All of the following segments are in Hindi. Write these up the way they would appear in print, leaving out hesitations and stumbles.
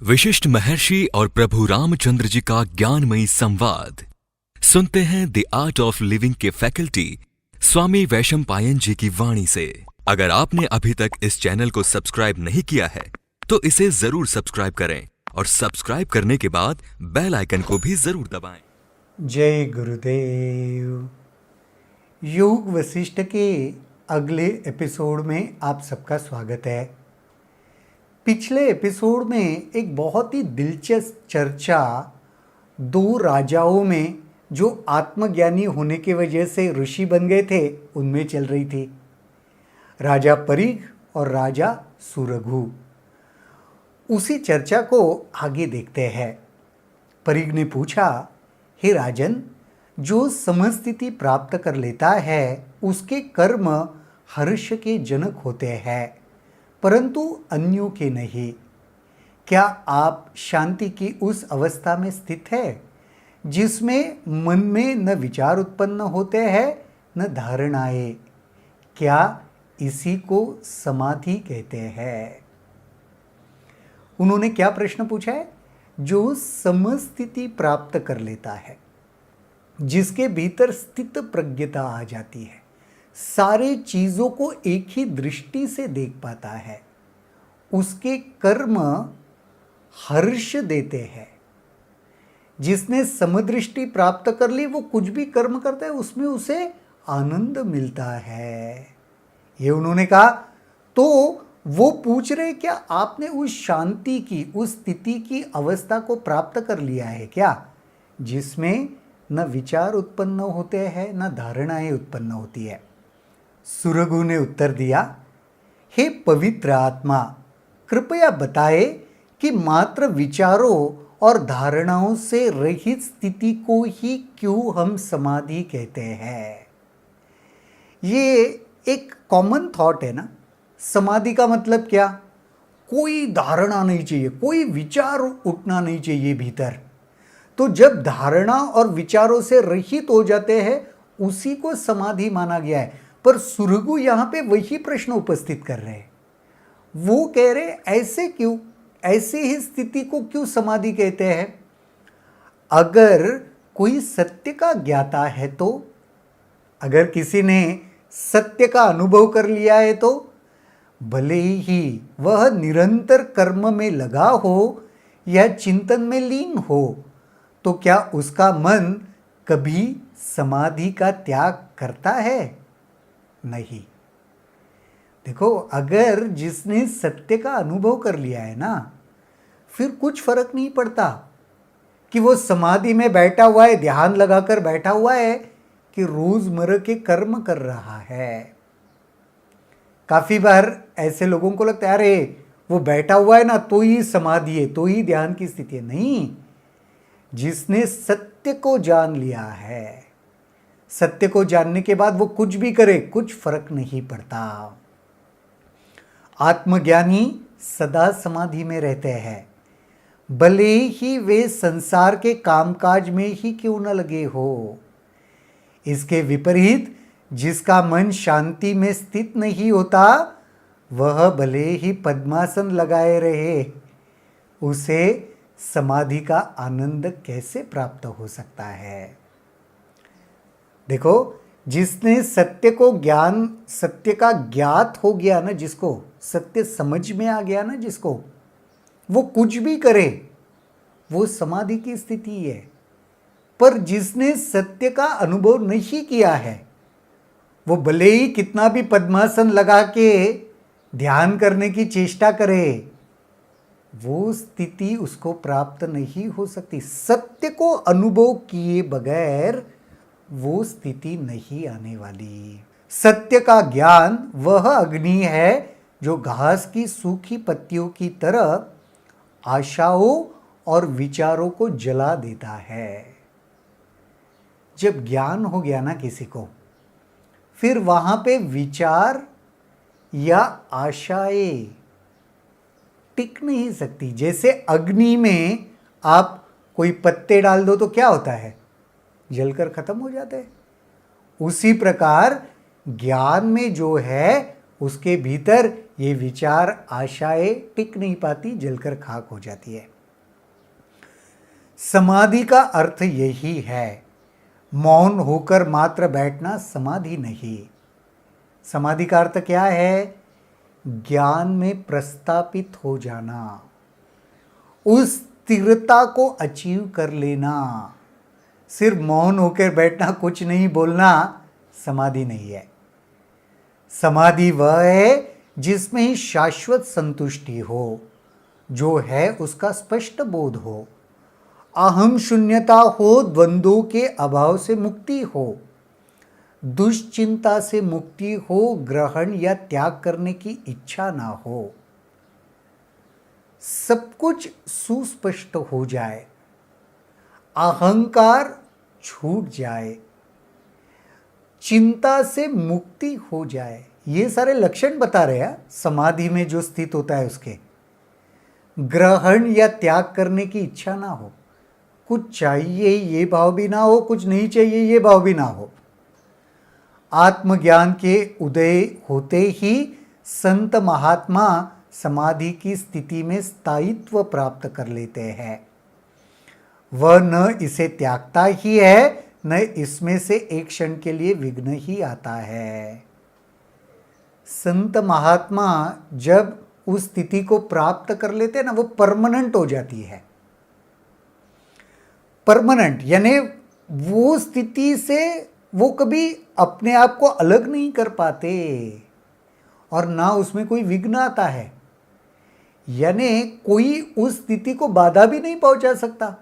विशिष्ट महर्षि और प्रभु रामचंद्र जी का ज्ञानमयी संवाद सुनते हैं द आर्ट ऑफ लिविंग के फैकल्टी स्वामी वैशंपायन जी की वाणी से। अगर आपने अभी तक इस चैनल को सब्सक्राइब नहीं किया है तो इसे जरूर सब्सक्राइब करें और सब्सक्राइब करने के बाद बेल आइकन को भी जरूर दबाएं। जय गुरुदेव। योग वशिष्ठ के अगले एपिसोड में आप सबका स्वागत है। पिछले एपिसोड में एक बहुत ही दिलचस्प चर्चा दो राजाओं में जो आत्मज्ञानी होने की वजह से ऋषि बन गए थे उनमें चल रही थी, राजा परीघ और राजा सुरघु। उसी चर्चा को आगे देखते हैं। परीघ ने पूछा, हे राजन, जो समस्थिति प्राप्त कर लेता है उसके कर्म हर्ष के जनक होते हैं, परंतु अन्यों के नहीं। क्या आप शांति की उस अवस्था में स्थित है जिसमें मन में न विचार उत्पन्न होते हैं न धारणाएं? क्या इसी को समाधि कहते हैं? उन्होंने क्या प्रश्न पूछा है? जो समस्थिति प्राप्त कर लेता है, जिसके भीतर स्थित प्रज्ञता आ जाती है, सारे चीजों को एक ही दृष्टि से देख पाता है, उसके कर्म हर्ष देते हैं। जिसने समदृष्टि प्राप्त कर ली वो कुछ भी कर्म करता है उसमें उसे आनंद मिलता है, ये उन्होंने कहा। तो वो पूछ रहे, क्या आपने उस शांति की, उस स्थिति की अवस्था को प्राप्त कर लिया है क्या, जिसमें न विचार उत्पन्न होते हैं न धारणाएं उत्पन्न होती है? सुरघु ने उत्तर दिया, हे पवित्र आत्मा, कृपया बताए कि मात्र विचारों और धारणाओं से रहित स्थिति को ही क्यों हम समाधि कहते हैं? ये एक कॉमन थॉट है ना। समाधि का मतलब क्या? कोई धारणा नहीं चाहिए, कोई विचार उठना नहीं चाहिए भीतर। तो जब धारणा और विचारों से रहित हो जाते हैं उसी को समाधि माना गया है। पर सुरघु यहां पे वही प्रश्न उपस्थित कर रहे हैं। वो कह रहे, ऐसे क्यों, ऐसी ही स्थिति को क्यों समाधि कहते हैं? अगर कोई सत्य का ज्ञाता है तो, अगर किसी ने सत्य का अनुभव कर लिया है तो, भले ही वह निरंतर कर्म में लगा हो या चिंतन में लीन हो, तो क्या उसका मन कभी समाधि का त्याग करता है? नहीं। देखो, अगर जिसने सत्य का अनुभव कर लिया है ना, फिर कुछ फर्क नहीं पड़ता कि वो समाधि में बैठा हुआ है, ध्यान लगाकर बैठा हुआ है, कि रोजमर्रा के कर्म कर रहा है। काफी बार ऐसे लोगों को लगता है, अरे वो बैठा हुआ है ना तो ही समाधि है, तो ही ध्यान की स्थिति है। नहीं, जिसने सत्य को जान लिया है, सत्य को जानने के बाद वो कुछ भी करे कुछ फर्क नहीं पड़ता। आत्मज्ञानी सदा समाधि में रहते हैं, भले ही वे संसार के कामकाज में ही क्यों न लगे हो। इसके विपरीत जिसका मन शांति में स्थित नहीं होता, वह भले ही पद्मासन लगाए रहे, उसे समाधि का आनंद कैसे प्राप्त हो सकता है? देखो, जिसने सत्य को ज्ञान, सत्य का ज्ञात हो गया ना, जिसको सत्य समझ में आ गया ना, जिसको, वो कुछ भी करे वो समाधि की स्थिति है। पर जिसने सत्य का अनुभव नहीं किया है, वो भले ही कितना भी पद्मासन लगा के ध्यान करने की चेष्टा करे, वो स्थिति उसको प्राप्त नहीं हो सकती। सत्य को अनुभव किए बगैर वो स्थिति नहीं आने वाली। सत्य का ज्ञान वह अग्नि है जो घास की सूखी पत्तियों की तरह आशाओं और विचारों को जला देता है। जब ज्ञान हो गया ना किसी को, फिर वहां पे विचार या आशाएं टिक नहीं सकती। जैसे अग्नि में आप कोई पत्ते डाल दो तो क्या होता है? जलकर खत्म हो जाते हैं। उसी प्रकार ज्ञान में जो है उसके भीतर ये विचार आशाएं टिक नहीं पाती, जलकर खाक हो जाती है। समाधि का अर्थ यही है, मौन होकर मात्र बैठना समाधि नहीं। समाधि का अर्थ क्या है? ज्ञान में प्रस्थापित हो जाना, उस स्थिरता को अचीव कर लेना। सिर्फ मौन होकर बैठना, कुछ नहीं बोलना समाधि नहीं है। समाधि वह है जिसमें ही शाश्वत संतुष्टि हो, जो है उसका स्पष्ट बोध हो, अहम शून्यता हो, द्वंद्वों के अभाव से मुक्ति हो, दुश्चिंता से मुक्ति हो, ग्रहण या त्याग करने की इच्छा ना हो, सब कुछ सुस्पष्ट हो जाए, अहंकार छूट जाए, चिंता से मुक्ति हो जाए। ये सारे लक्षण बता रहे हैं समाधि में जो स्थित होता है उसके। ग्रहण या त्याग करने की इच्छा ना हो, कुछ चाहिए ये भाव भी ना हो, कुछ नहीं चाहिए ये भाव भी ना हो। आत्मज्ञान के उदय होते ही संत महात्मा समाधि की स्थिति में स्थायित्व प्राप्त कर लेते हैं। वह न इसे त्यागता ही है, न इसमें से एक क्षण के लिए विघ्न ही आता है। संत महात्मा जब उस स्थिति को प्राप्त कर लेते हैं ना, वो परमानेंट हो जाती है। परमानेंट यानी वो स्थिति से वो कभी अपने आप को अलग नहीं कर पाते और ना उसमें कोई विघ्न आता है। यानी कोई उस स्थिति को बाधा भी नहीं पहुंचा सकता,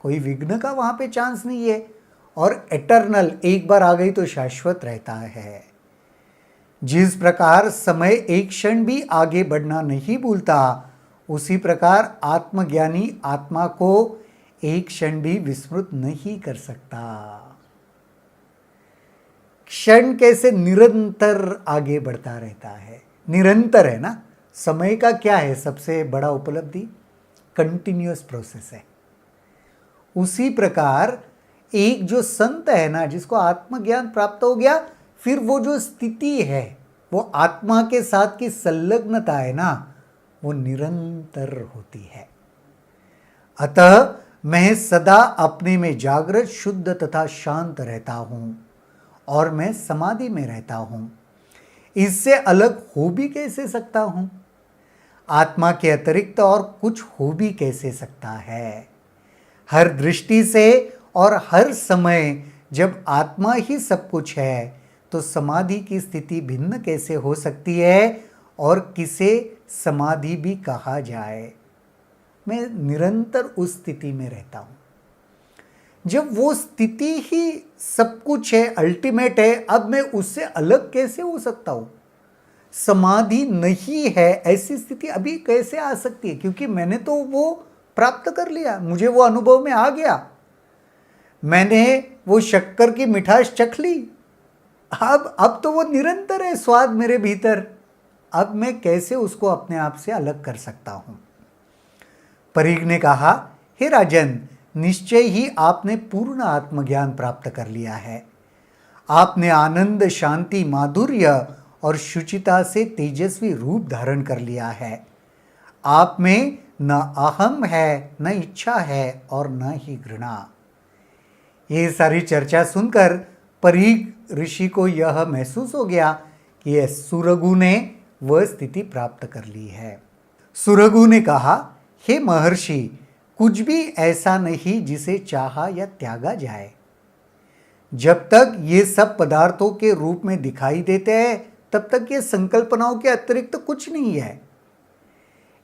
कोई विघ्न का वहां पे चांस नहीं है। और एटर्नल, एक बार आ गई तो शाश्वत रहता है। जिस प्रकार समय एक क्षण भी आगे बढ़ना नहीं भूलता, उसी प्रकार आत्मज्ञानी आत्मा को एक क्षण भी विस्मृत नहीं कर सकता। क्षण कैसे निरंतर आगे बढ़ता रहता है, निरंतर है ना। समय का क्या है सबसे बड़ा उपलब्धि? कंटिन्यूअस प्रोसेस है। उसी प्रकार एक जो संत है ना, जिसको आत्मज्ञान प्राप्त हो गया, फिर वो जो स्थिति है, वो आत्मा के साथ की संलग्नता है ना, वो निरंतर होती है। अतः मैं सदा अपने में जागृत, शुद्ध तथा शांत रहता हूं और मैं समाधि में रहता हूं। इससे अलग हो भी कैसे सकता हूं? आत्मा के अतिरिक्त और कुछ हो भी कैसे सकता है? हर दृष्टि से और हर समय जब आत्मा ही सब कुछ है, तो समाधि की स्थिति भिन्न कैसे हो सकती है और किसे समाधि भी कहा जाए? मैं निरंतर उस स्थिति में रहता हूं। जब वो स्थिति ही सब कुछ है, अल्टीमेट है, अब मैं उससे अलग कैसे हो सकता हूं? समाधि नहीं है ऐसी स्थिति अभी कैसे आ सकती है? क्योंकि मैंने तो वो प्राप्त कर लिया, मुझे वो अनुभव में आ गया, मैंने वो शक्कर की मिठास चख ली। अब तो वो निरंतर है स्वाद मेरे भीतर। अब मैं कैसे उसको अपने आप से अलग कर सकता हूं? परीघ ने कहा, हे राजन, निश्चय ही आपने पूर्ण आत्मज्ञान प्राप्त कर लिया है। आपने आनंद, शांति, माधुर्य और शुचिता से तेजस्वी रूप धारण कर लिया है। आप में न अहम है, न इच्छा है और न ही घृणा। ये सारी चर्चा सुनकर परीघ ऋषि को यह महसूस हो गया कि सुरगु ने वह स्थिति प्राप्त कर ली है। सुरगु ने कहा, हे महर्षि, कुछ भी ऐसा नहीं जिसे चाहा या त्यागा जाए। जब तक ये सब पदार्थों के रूप में दिखाई देते हैं, तब तक ये संकल्पनाओं के अतिरिक्त कुछ नहीं है।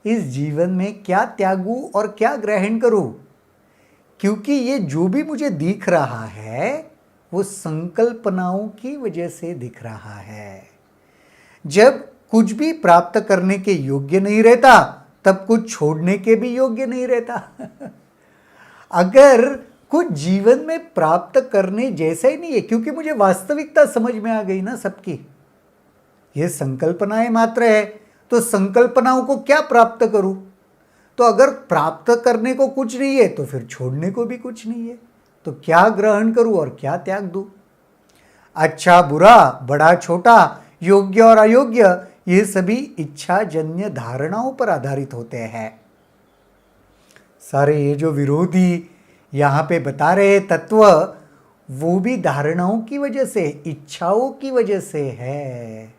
इस जीवन में क्या त्यागूं और क्या ग्रहण करूं? क्योंकि ये जो भी मुझे दिख रहा है, वो संकल्पनाओं की वजह से दिख रहा है। जब कुछ भी प्राप्त करने के योग्य नहीं रहता, तब कुछ छोड़ने के भी योग्य नहीं रहता। अगर कुछ जीवन में प्राप्त करने जैसा ही नहीं है, क्योंकि मुझे वास्तविकता समझ में आ गई ना सबकी, ये संकल्पनाएं मात्र है, तो संकल्पनाओं को क्या प्राप्त करूं? तो अगर प्राप्त करने को कुछ नहीं है, तो फिर छोड़ने को भी कुछ नहीं है, तो क्या ग्रहण करूं और क्या त्याग दूं? अच्छा बुरा, बड़ा छोटा, योग्य और अयोग्य, ये सभी इच्छाजन्य धारणाओं पर आधारित होते हैं। सारे ये जो विरोधी यहाँ पे बता रहे तत्व, वो भी धारणाओं की वजह से, इच्छाओं की वजह से है।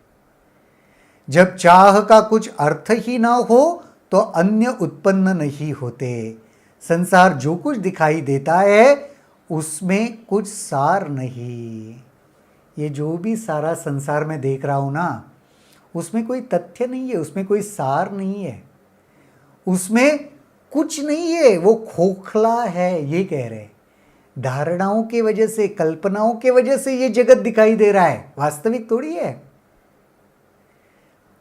जब चाह का कुछ अर्थ ही ना हो तो अन्य उत्पन्न नहीं होते। संसार जो कुछ दिखाई देता है उसमें कुछ सार नहीं। ये जो भी सारा संसार में देख रहा हूं ना, उसमें कोई तथ्य नहीं है, उसमें कोई सार नहीं है, उसमें कुछ नहीं है, वो खोखला है, ये कह रहे। धारणाओं की वजह से, कल्पनाओं की वजह से ये जगत दिखाई दे रहा है, वास्तविक थोड़ी है।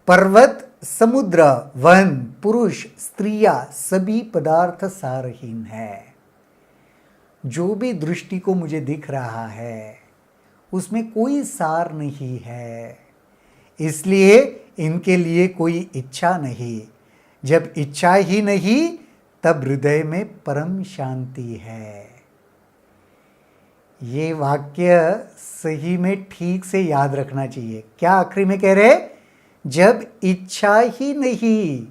पर्वत, समुद्र, वन, पुरुष, स्त्रियां, सभी पदार्थ सारहीन है। जो भी दृष्टि को मुझे दिख रहा है उसमें कोई सार नहीं है, इसलिए इनके लिए कोई इच्छा नहीं। जब इच्छा ही नहीं तब हृदय में परम शांति है। ये वाक्य सही में ठीक से याद रखना चाहिए। क्या आखिरी में कह रहे? जब इच्छा ही नहीं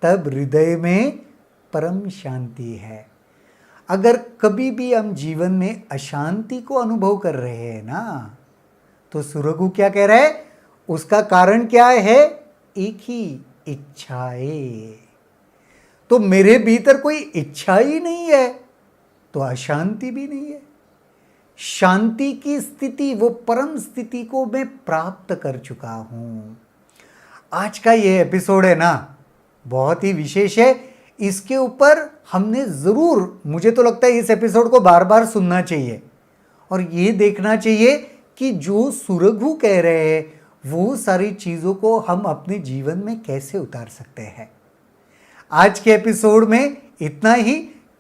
तब हृदय में परम शांति है। अगर कभी भी हम जीवन में अशांति को अनुभव कर रहे हैं ना, तो सुरगु क्या कह रहा है? उसका कारण क्या है? एक ही, इच्छाएं। तो मेरे भीतर कोई इच्छा ही नहीं है तो अशांति भी नहीं है। शांति की स्थिति, वो परम स्थिति को मैं प्राप्त कर चुका हूं। आज का ये एपिसोड है ना, बहुत ही विशेष है। इसके ऊपर हमने ज़रूर, मुझे तो लगता है इस एपिसोड को बार बार सुनना चाहिए और ये देखना चाहिए कि जो सुरगु कह रहे हैं वो सारी चीज़ों को हम अपने जीवन में कैसे उतार सकते हैं। आज के एपिसोड में इतना ही।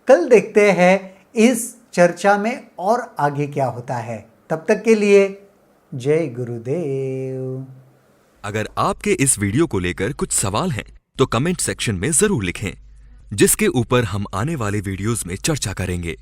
कल देखते हैं इस चर्चा में और आगे क्या होता है। तब तक के लिए जय गुरुदेव। अगर आपके इस वीडियो को लेकर कुछ सवाल हैं तो कमेंट सेक्शन में जरूर लिखें, जिसके ऊपर हम आने वाले वीडियोस में चर्चा करेंगे।